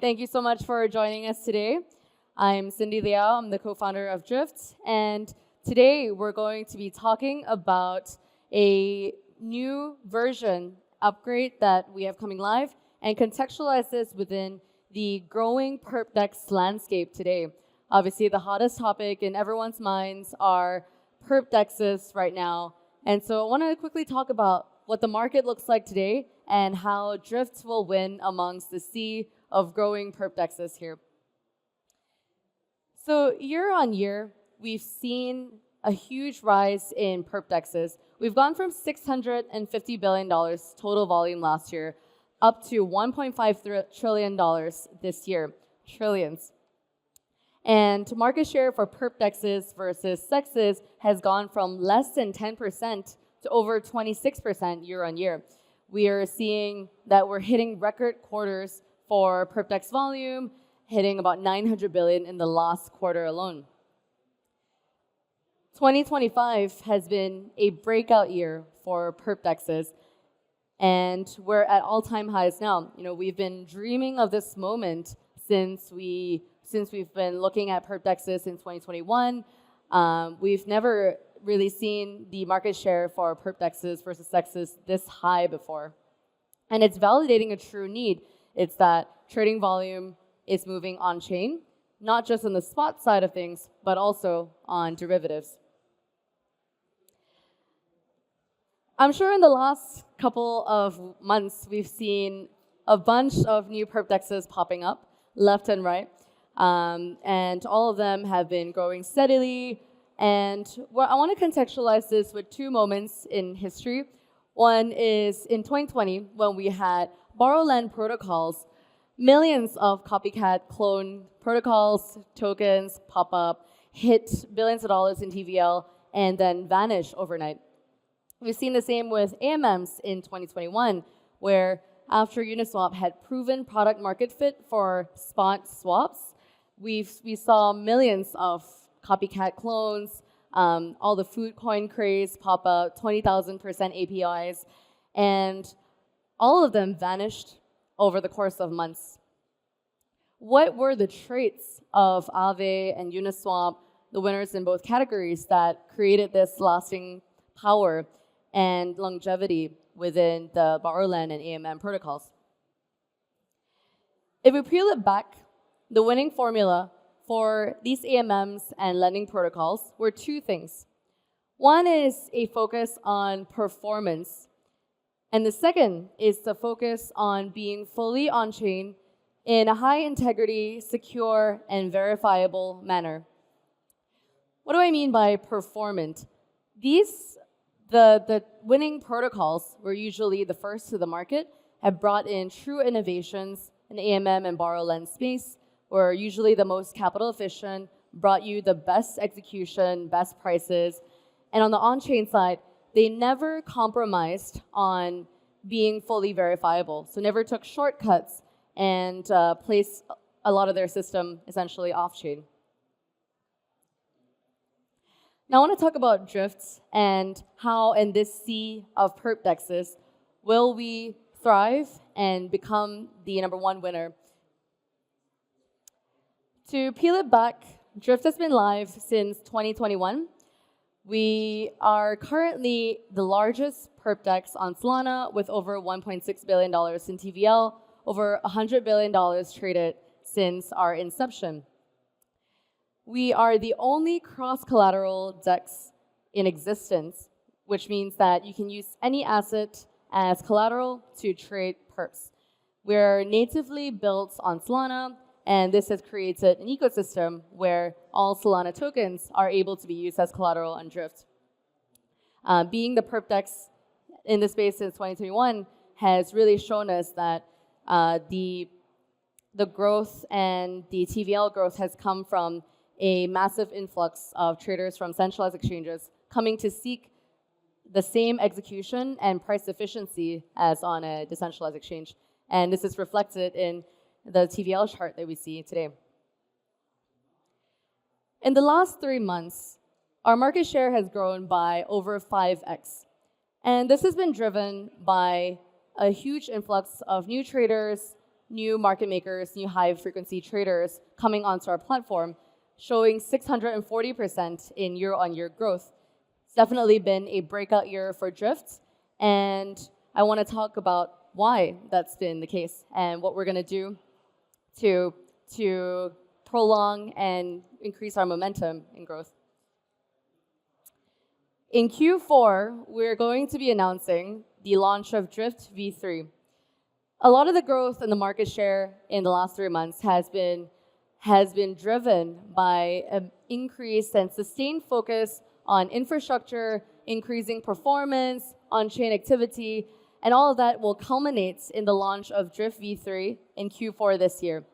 Thank you so much for joining us today. I'm Cindy Leow. I'm the co-founder of Drift. And today we're going to be talking about a new version upgrade that we have coming live and contextualize this within the growing perp.dex landscape today. Obviously, the hottest topic in everyone's minds are perp.dexes right now. And so I want to quickly talk about what the market looks like today and how Drift will win amongst the sea of growing perp.dexes here. So year on year, we've seen a huge rise in perp.dexes. We've gone from $650 billion total volume last year up to $1.5 trillion this year, trillions. And market share for perp.dexes versus sexes has gone from less than 10% to over 26% year on year. We are seeing that we're hitting record quarters for perp.dex volume, hitting about 900 billion in the last quarter alone. 2025 has been a breakout year for perp.dexes, and we're at all-time highs now. You know, we've been dreaming of this moment since we've been looking at perp.dexes since 2021. We've never really seen the market share for perp.dexes versus sexes this high before. And it's validating a true need. It's that trading volume is moving on-chain, not just on the spot side of things, but also on derivatives. I'm sure in the last couple of months, we've seen a bunch of new perp.dexes popping up left and right. And all of them have been growing steadily. And I want to contextualize this with two moments in history. One is in 2020, when we had borrow-lend protocols, millions of copycat clone protocols, tokens pop up, hit billions of dollars in TVL, and then vanish overnight. We've seen the same with AMMs in 2021, where after Uniswap had proven product market fit for spot swaps, we saw millions of copycat clones, all the food coin craze pop up, 20,000% APIs, and all of them vanished over the course of months. What were the traits of Aave and Uniswap, the winners in both categories, that created this lasting power and longevity within the borrow-lend and AMM protocols? If we peel it back, the winning formula for these AMMs and lending protocols were two things. One is a focus on performance, and the second is the focus on being fully on-chain in a high-integrity, secure, and verifiable manner. What do I mean by performant? The winning protocols were usually the first to the market, have brought in true innovations in AMM and borrow-lend space, were usually the most capital efficient, brought you the best execution, best prices. And on the on-chain side, they never compromised on being fully verifiable. So never took shortcuts and placed a lot of their system essentially off-chain. Now I want to talk about drifts and how in this sea of perp.dexes will we thrive and become the #1 winner. To peel it back, Drift has been live since 2021. We are currently the largest perp.dex on Solana with over $1.6 billion in TVL, over $100 billion traded since our inception. We are the only cross-collateral DEX in existence, which means that you can use any asset as collateral to trade perps. We're natively built on Solana, and this has created an ecosystem where all Solana tokens are able to be used as collateral on Drift. Being the perp.dex in the space since 2021 has really shown us that the growth and the TVL growth has come from a massive influx of traders from centralized exchanges coming to seek the same execution and price efficiency as on a decentralized exchange. And this is reflected in the TVL chart that we see today. In the last 3 months, our market share has grown by over 5x. And this has been driven by a huge influx of new traders, new market makers, new high-frequency traders coming onto our platform, showing 640% in year-on-year growth. It's definitely been a breakout year for Drift, and I want to talk about why that's been the case and what we're going to do to prolong and increase our momentum in growth. In Q4, we're going to be announcing the launch of Drift V3. A lot of the growth in the market share in the last 3 months has been driven by an increased and sustained focus on infrastructure, increasing performance, on-chain activity, and all of that will culminate in the launch of Drift V3 in Q4 this year.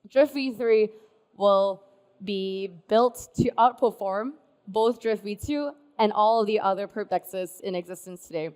Drift V3 will be built to outperform both Drift V2 and all of the other perp dexes in existence today.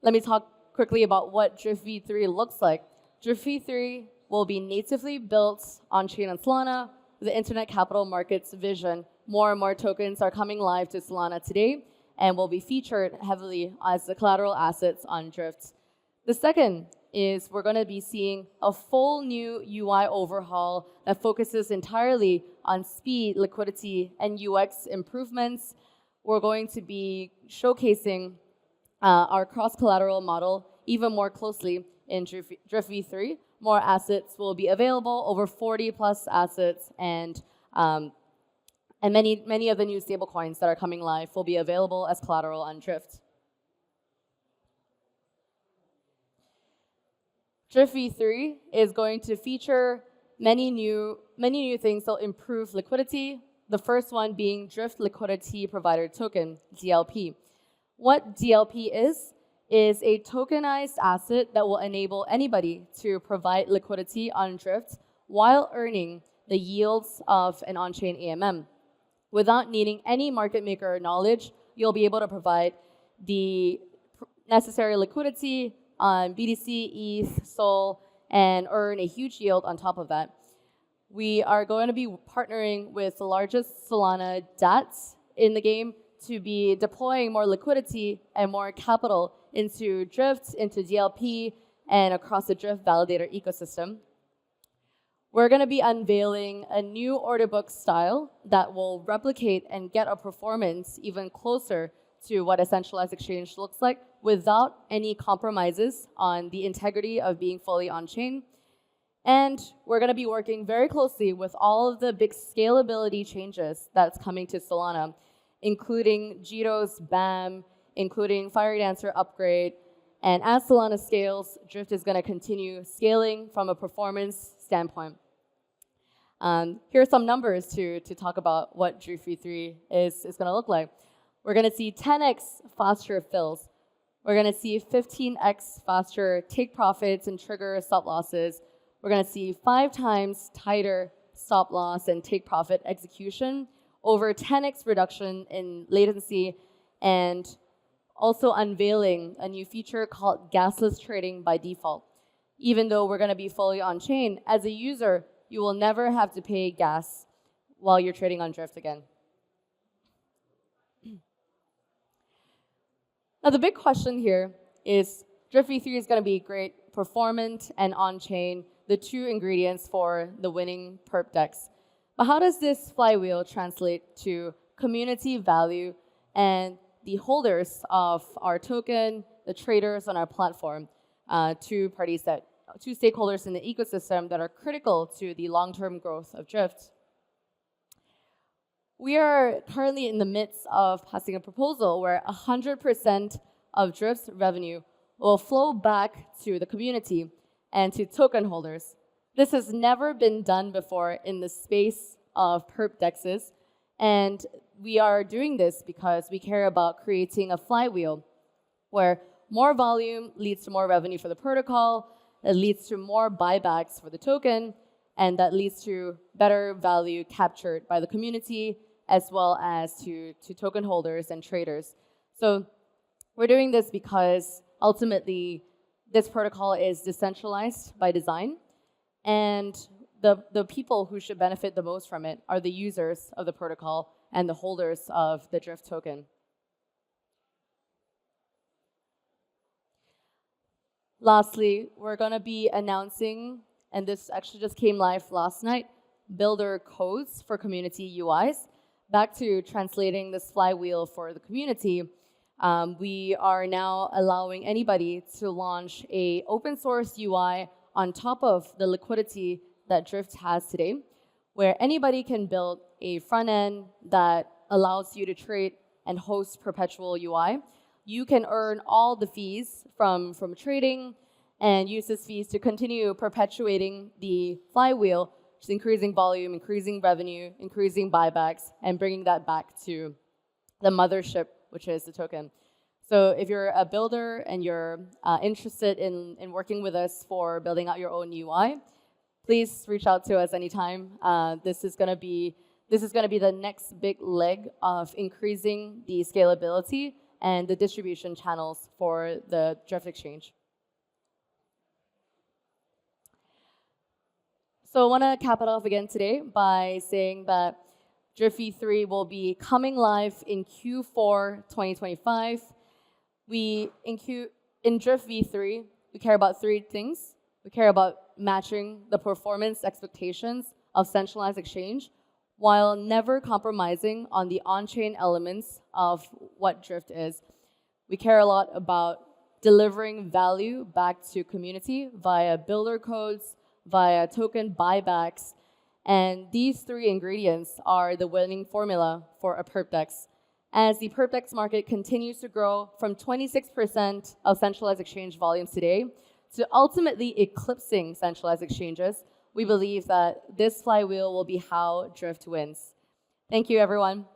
Let me talk quickly about what Drift V3 looks like. Drift V3 will be natively built on-chain on Solana with the Internet Capital Markets vision. More and more tokens are coming live to Solana today and will be featured heavily as the collateral assets on Drift. The second is we're going to be seeing a full new UI overhaul that focuses entirely on speed, liquidity, and UX improvements. We're going to be showcasing our cross-collateral model even more closely in Drift V3. More assets will be available, over 40 plus assets, and many of the new stablecoins that are coming live will be available as collateral on Drift. Drift V3 is going to feature many new things that will improve liquidity. The first one being Drift Liquidity Provider Token, DLP. What DLP is a tokenized asset that will enable anybody to provide liquidity on Drift while earning the yields of an on-chain AMM. Without needing any market maker knowledge, you'll be able to provide the necessary liquidity on BTC, ETH, SOL, and earn a huge yield on top of that. We are going to be partnering with the largest Solana DATs in the game to be deploying more liquidity and more capital into Drift, into DLP, and across the Drift validator ecosystem. We're going to be unveiling a new order book style that will replicate and get a performance even closer to what a centralized exchange looks like without any compromises on the integrity of being fully on-chain. And we're going to be working very closely with all of the big scalability changes that's coming to Solana, including Jiro's BAM, including FireDancer upgrade. And as Solana scales, Drift is going to continue scaling from a performance standpoint. Here are some numbers to talk about what Drift V3 is going to look like. We're going to see 10x faster fills. We're going to see 15x faster take profits and trigger stop losses. We're going to see 5 times tighter stop loss and take profit execution, over 10x reduction in latency, and also unveiling a new feature called gasless trading by default. Even though we're going to be fully on-chain, as a user, you will never have to pay gas while you're trading on Drift again. Now, the big question here is Drift V3 is going to be great, performant and on-chain, the 2 ingredients for the winning perp dex. But how does this flywheel translate to community value and the holders of our token, the traders on our platform, 2 stakeholders in the ecosystem that are critical to the long-term growth of Drift? We are currently in the midst of passing a proposal where 100% of Drift's revenue will flow back to the community and to token holders. This has never been done before in the space of perp dexes, and we are doing this because we care about creating a flywheel where more volume leads to more revenue for the protocol, it leads to more buybacks for the token, and that leads to better value captured by the community as well as to token holders and traders. So we're doing this because ultimately this protocol is decentralized by design, and the people who should benefit the most from it are the users of the protocol and the holders of the Drift token. Lastly, we're going to be announcing, and this actually just came live last night, builder codes for community UIs. Back to translating this flywheel for the community, we are now allowing anybody to launch a open source UI on top of the liquidity that Drift has today, where anybody can build a front end that allows you to trade and host perpetual UI. You can earn all the fees from trading and use these fees to continue perpetuating the flywheel, which is increasing volume, increasing revenue, increasing buybacks, and bringing that back to the mothership, which is the token. So if you're a builder and you're interested in working with us for building out your own UI, please reach out to us anytime. This is going to be the next big leg of increasing the scalability and the distribution channels for the Drift exchange. So I want to cap it off again today by saying that Drift v3 will be coming live in Q4 2025. In Drift v3, we care about three things. We care about matching the performance expectations of centralized exchange while never compromising on the on-chain elements of what Drift is. We care a lot about delivering value back to community via builder codes, via token buybacks, and these three ingredients are the winning formula for a perpdex. As the perpdex market continues to grow from 26% of centralized exchange volumes today to ultimately eclipsing centralized exchanges, we believe that this flywheel will be how Drift wins. Thank you, everyone.